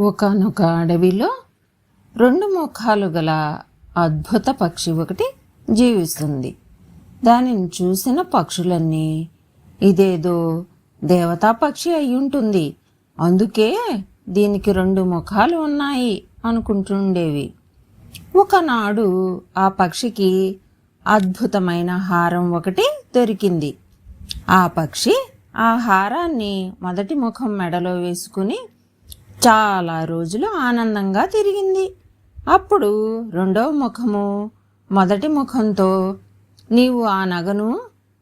ఒకానొక అడవిలో రెండు ముఖాలు గల అద్భుత పక్షి ఒకటి జీవిస్తుంది. దానిని చూసిన పక్షులన్నీ ఇదేదో దేవతా పక్షి అయి ఉంటుంది, అందుకే దీనికి రెండు ముఖాలు ఉన్నాయి అనుకుంటుండేవి. ఒకనాడు ఆ పక్షికి అద్భుతమైన హారం ఒకటి దొరికింది. ఆ పక్షి ఆ హారాన్ని మొదటి ముఖం మెడలో వేసుకుని చాలా రోజులు ఆనందంగా తిరిగింది. అప్పుడు రెండవ ముఖము మొదటి ముఖంతో, నీవు ఆ నగను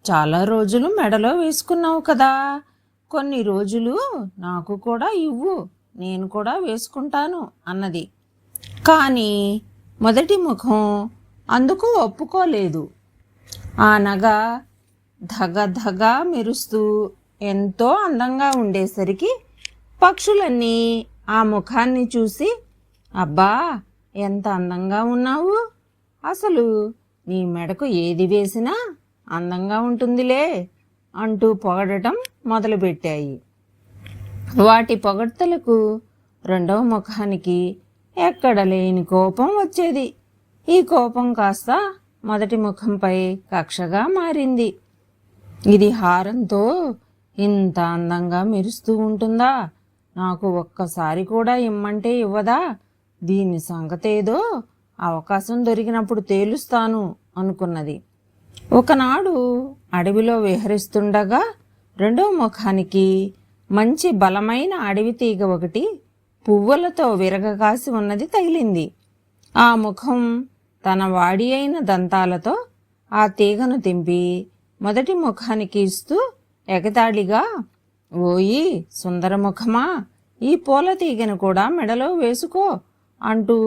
చాలా రోజులు మెడలో వేసుకున్నావు కదా, కొన్ని రోజులు నాకు కూడా ఇవ్వు, నేను కూడా వేసుకుంటాను అన్నది. కానీ మొదటి ముఖం అందుకు ఒప్పుకోలేదు. ఆ నగ ధగ మెరుస్తూ ఎంతో అందంగా ఉండేసరికి పక్షులన్నీ ఆ ముఖాన్ని చూసి, అబ్బా ఎంత అందంగా ఉన్నావు, అసలు నీ మెడకు ఏది వేసినా అందంగా ఉంటుందిలే అంటూ పొగడటం మొదలుపెట్టాయి. వాటి పొగడ్తలకు రెండవ ముఖానికి ఎక్కడ లేని కోపం వచ్చేది. ఈ కోపం కాస్త మొదటి ముఖంపై కక్షగా మారింది. ఇది హారంతో ఇంత అందంగా మెరుస్తూ ఉంటుందా, నాకు ఒక్కసారి కూడా ఇమ్మంటే ఇవ్వదా, దీని సంగతేదో అవకాశం దొరికినప్పుడు తేలుస్తాను అనుకున్నది. ఒకనాడు అడవిలో విహరిస్తుండగా రెండో ముఖానికి మంచి బలమైన అడవి తీగ ఒకటి పువ్వులతో విరగకాసి ఉన్నది తగిలింది. ఆ ముఖం తన వాడి అయిన దంతాలతో ఆ తీగను తెంపి మొదటి ముఖానికి ఇస్తూ ఎగతాళిగా, ఓయి సుందరముఖమా, ఈ పూల తీగను కూడా మెడలో వేసుకో అంటూ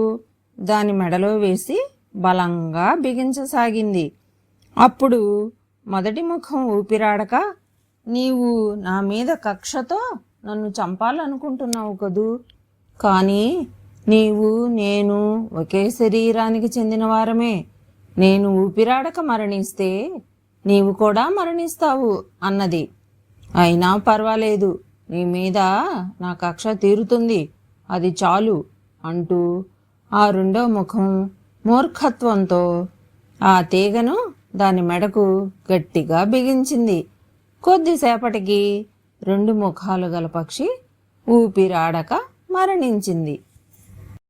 దాని మెడలో వేసి బలంగా బిగించసాగింది. అప్పుడు మొదటి ముఖం ఊపిరాడక, నీవు నా మీద కక్షతో నన్ను చంపాలనుకుంటున్నావు కదూ, కానీ నీవు నేను ఒకే శరీరానికి చెందిన వారమే, నేను ఊపిరాడక మరణిస్తే నీవు కూడా మరణిస్తావు అన్నది. అయినా పర్వాలేదు, నీ మీద నా కక్ష తీరుతుంది, అది చాలు అంటూ ఆ రెండో ముఖం మూర్ఖత్వంతో ఆ తీగను దాని మెడకు గట్టిగా బిగించింది. కొద్దిసేపటికి రెండు ముఖాలు గల పక్షి ఊపిరాడక మరణించింది.